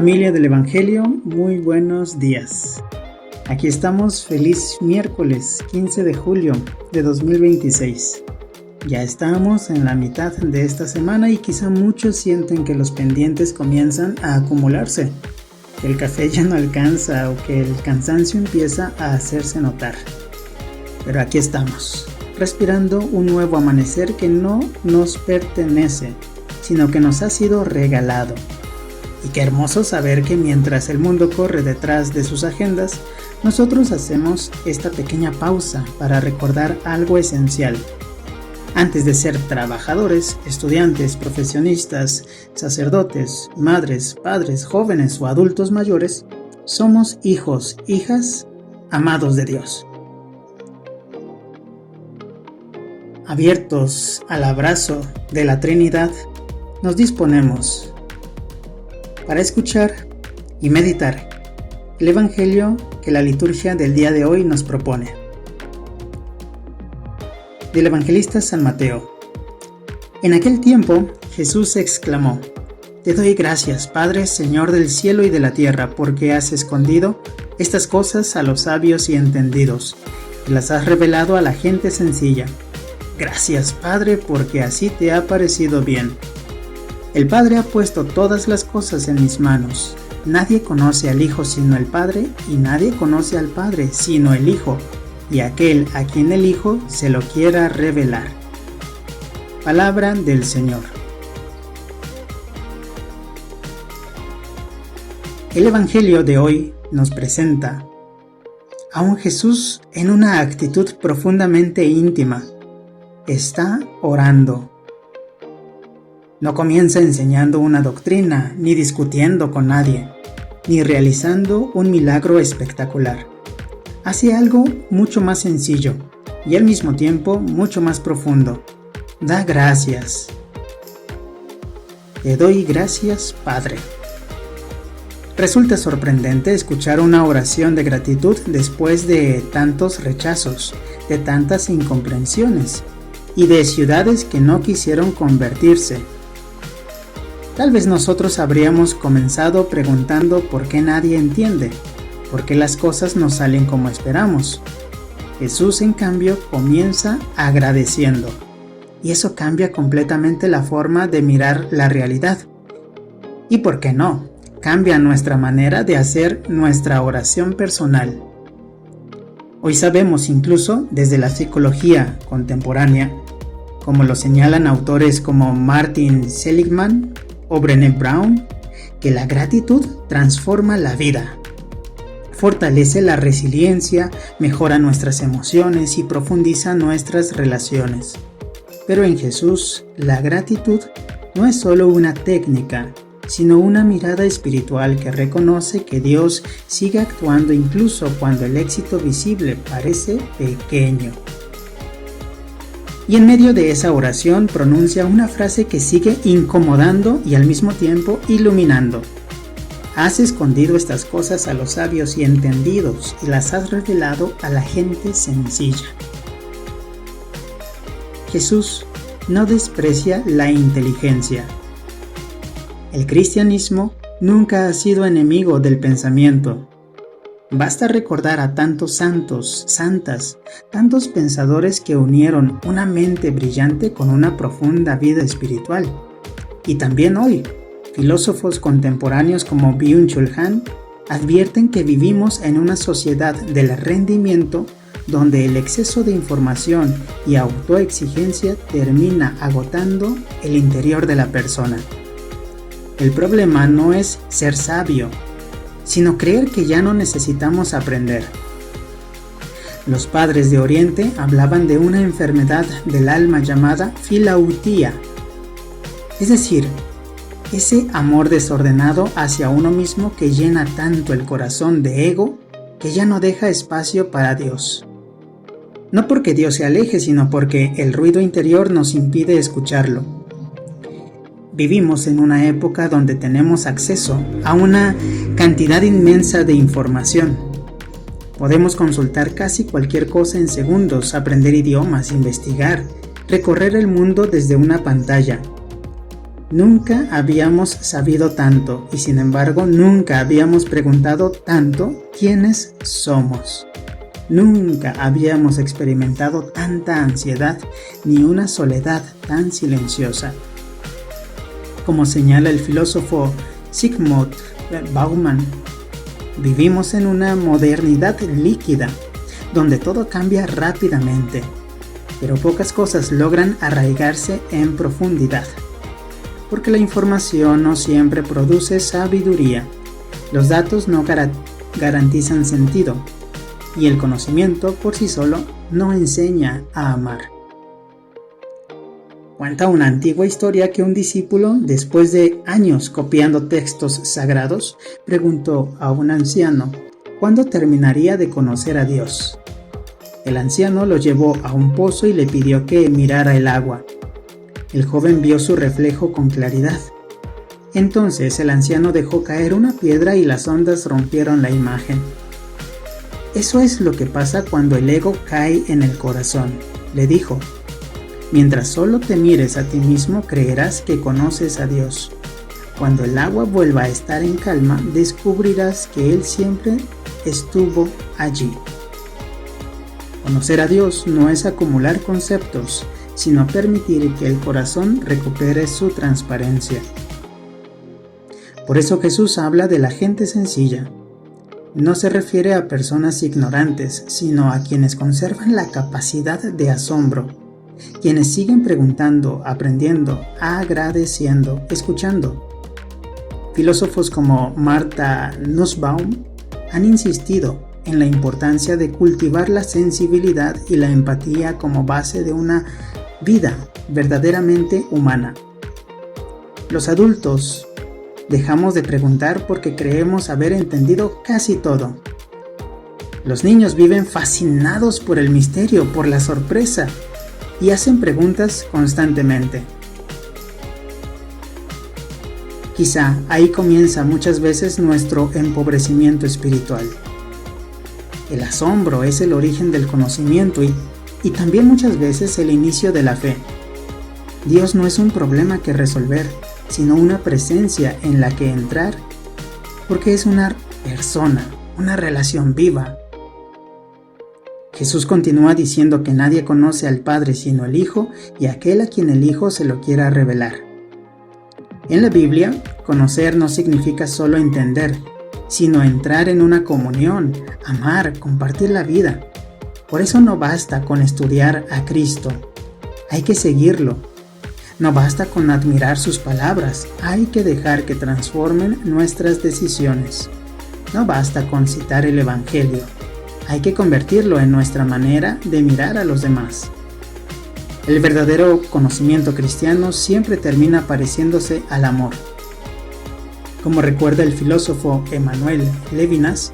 Familia del Evangelio, muy buenos días. Aquí estamos, feliz miércoles 15 de julio de 2026. Ya estamos en la mitad de esta semana y quizá muchos sienten que los pendientes comienzan a acumularse, que el café ya no alcanza o que el cansancio empieza a hacerse notar. Pero aquí estamos, respirando un nuevo amanecer que no nos pertenece, sino que nos ha sido regalado. Y qué hermoso saber que mientras el mundo corre detrás de sus agendas, nosotros hacemos esta pequeña pausa para recordar algo esencial. Antes de ser trabajadores, estudiantes, profesionistas, sacerdotes, madres, padres, jóvenes o adultos mayores, somos hijos, hijas, amados de Dios. Abiertos al abrazo de la Trinidad, nos disponemos para escuchar y meditar el Evangelio que la liturgia del día de hoy nos propone. Del evangelista San Mateo. En aquel tiempo, Jesús exclamó: Te doy gracias, Padre, Señor del cielo y de la tierra, porque has escondido estas cosas a los sabios y entendidos, y las has revelado a la gente sencilla. Gracias, Padre, porque así te ha parecido bien. El Padre ha puesto todas las cosas en mis manos. Nadie conoce al Hijo sino el Padre, y nadie conoce al Padre sino el Hijo, y aquel a quien el Hijo se lo quiera revelar. Palabra del Señor. El Evangelio de hoy nos presenta a un Jesús en una actitud profundamente íntima. Está orando. No comienza enseñando una doctrina, ni discutiendo con nadie, ni realizando un milagro espectacular. Hace algo mucho más sencillo y al mismo tiempo mucho más profundo. Da gracias. Te doy gracias, Padre. Resulta sorprendente escuchar una oración de gratitud después de tantos rechazos, de tantas incomprensiones y de ciudades que no quisieron convertirse. Tal vez nosotros habríamos comenzado preguntando por qué nadie entiende, por qué las cosas no salen como esperamos. Jesús, en cambio, comienza agradeciendo, y eso cambia completamente la forma de mirar la realidad. ¿Y por qué no? Cambia nuestra manera de hacer nuestra oración personal. Hoy sabemos incluso desde la psicología contemporánea, como lo señalan autores como Martin Seligman o Brené Brown, que la gratitud transforma la vida. Fortalece la resiliencia, mejora nuestras emociones y profundiza nuestras relaciones. Pero en Jesús, la gratitud no es solo una técnica, sino una mirada espiritual que reconoce que Dios sigue actuando incluso cuando el éxito visible parece pequeño. Y en medio de esa oración pronuncia una frase que sigue incomodando y al mismo tiempo iluminando. Has escondido estas cosas a los sabios y entendidos y las has revelado a la gente sencilla. Jesús no desprecia la inteligencia. El cristianismo nunca ha sido enemigo del pensamiento. Basta recordar a tantos santos, santas, tantos pensadores que unieron una mente brillante con una profunda vida espiritual. Y también hoy, filósofos contemporáneos como Byung-Chul Han advierten que vivimos en una sociedad del rendimiento donde el exceso de información y autoexigencia termina agotando el interior de la persona. El problema no es ser sabio, sino creer que ya no necesitamos aprender. Los padres de Oriente hablaban de una enfermedad del alma llamada filautía, es decir, ese amor desordenado hacia uno mismo que llena tanto el corazón de ego que ya no deja espacio para Dios. No porque Dios se aleje, sino porque el ruido interior nos impide escucharlo. Vivimos en una época donde tenemos acceso a una cantidad inmensa de información. Podemos consultar casi cualquier cosa en segundos, aprender idiomas, investigar, recorrer el mundo desde una pantalla. Nunca habíamos sabido tanto y sin embargo nunca habíamos preguntado tanto quiénes somos. Nunca habíamos experimentado tanta ansiedad ni una soledad tan silenciosa. Como señala el filósofo Zygmunt Bauman, vivimos en una modernidad líquida, donde todo cambia rápidamente, pero pocas cosas logran arraigarse en profundidad, porque la información no siempre produce sabiduría, los datos no garantizan sentido, y el conocimiento por sí solo no enseña a amar. Cuenta una antigua historia que un discípulo, después de años copiando textos sagrados, preguntó a un anciano cuándo terminaría de conocer a Dios. El anciano lo llevó a un pozo y le pidió que mirara el agua. El joven vio su reflejo con claridad. Entonces el anciano dejó caer una piedra y las ondas rompieron la imagen. Eso es lo que pasa cuando el ego cae en el corazón, le dijo. Mientras solo te mires a ti mismo, creerás que conoces a Dios. Cuando el agua vuelva a estar en calma, descubrirás que Él siempre estuvo allí. Conocer a Dios no es acumular conceptos, sino permitir que el corazón recupere su transparencia. Por eso Jesús habla de la gente sencilla. No se refiere a personas ignorantes, sino a quienes conservan la capacidad de asombro, quienes siguen preguntando, aprendiendo, agradeciendo, escuchando. Filósofos como Martha Nussbaum han insistido en la importancia de cultivar la sensibilidad y la empatía como base de una vida verdaderamente humana. Los adultos dejamos de preguntar porque creemos haber entendido casi todo. Los niños viven fascinados por el misterio, por la sorpresa, y hacen preguntas constantemente. Quizá ahí comienza muchas veces nuestro empobrecimiento espiritual. El asombro es el origen del conocimiento y también muchas veces el inicio de la fe. Dios no es un problema que resolver, sino una presencia en la que entrar, porque es una persona, una relación viva. Jesús continúa diciendo que nadie conoce al Padre sino el Hijo y aquel a quien el Hijo se lo quiera revelar. En la Biblia, conocer no significa solo entender, sino entrar en una comunión, amar, compartir la vida. Por eso no basta con estudiar a Cristo, hay que seguirlo. No basta con admirar sus palabras, hay que dejar que transformen nuestras decisiones. No basta con citar el Evangelio, hay que convertirlo en nuestra manera de mirar a los demás. El verdadero conocimiento cristiano siempre termina pareciéndose al amor. Como recuerda el filósofo Emmanuel Levinas,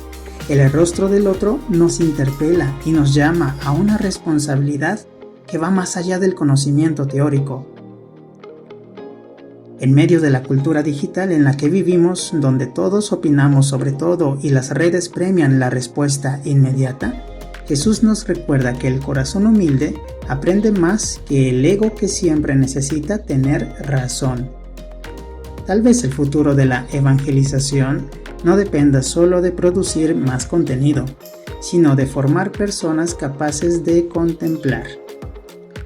el rostro del otro nos interpela y nos llama a una responsabilidad que va más allá del conocimiento teórico. En medio de la cultura digital en la que vivimos, donde todos opinamos sobre todo y las redes premian la respuesta inmediata, Jesús nos recuerda que el corazón humilde aprende más que el ego que siempre necesita tener razón. Tal vez el futuro de la evangelización no dependa solo de producir más contenido, sino de formar personas capaces de contemplar.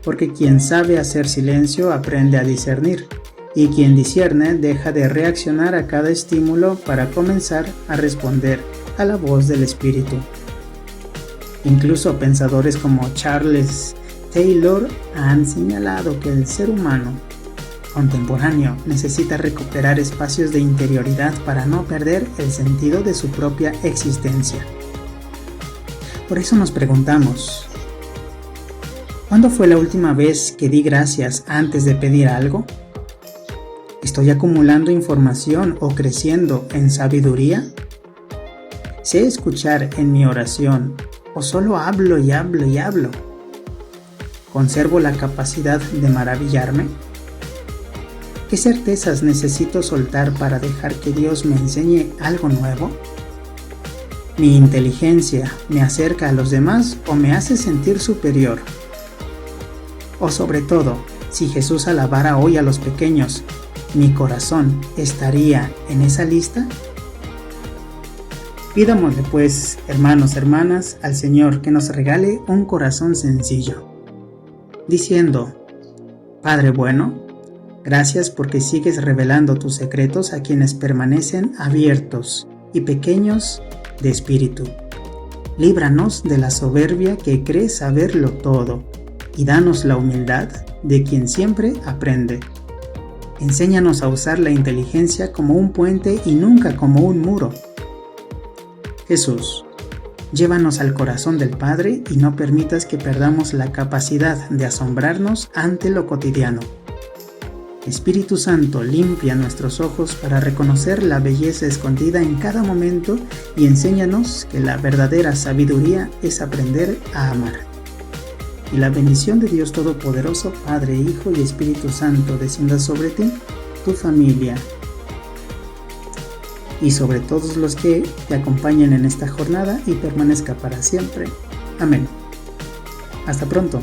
Porque quien sabe hacer silencio aprende a discernir, y quien discierne deja de reaccionar a cada estímulo para comenzar a responder a la voz del Espíritu. Incluso pensadores como Charles Taylor han señalado que el ser humano contemporáneo necesita recuperar espacios de interioridad para no perder el sentido de su propia existencia. Por eso nos preguntamos, ¿cuándo fue la última vez que di gracias antes de pedir algo? ¿Estoy acumulando información o creciendo en sabiduría? ¿Sé escuchar en mi oración o solo hablo y hablo y hablo? ¿Conservo la capacidad de maravillarme? ¿Qué certezas necesito soltar para dejar que Dios me enseñe algo nuevo? ¿Mi inteligencia me acerca a los demás o me hace sentir superior? O sobre todo, si Jesús alabara hoy a los pequeños, ¿mi corazón estaría en esa lista? Pidámosle pues, hermanos, hermanas, al Señor que nos regale un corazón sencillo, diciendo: Padre bueno, gracias porque sigues revelando tus secretos a quienes permanecen abiertos y pequeños de espíritu. Líbranos de la soberbia que cree saberlo todo y danos la humildad de quien siempre aprende. Enséñanos a usar la inteligencia como un puente y nunca como un muro. Jesús, llévanos al corazón del Padre y no permitas que perdamos la capacidad de asombrarnos ante lo cotidiano. Espíritu Santo, limpia nuestros ojos para reconocer la belleza escondida en cada momento y enséñanos que la verdadera sabiduría es aprender a amar. Y la bendición de Dios Todopoderoso, Padre, Hijo y Espíritu Santo, descienda sobre ti, tu familia y sobre todos los que te acompañen en esta jornada y permanezca para siempre. Amén. Hasta pronto.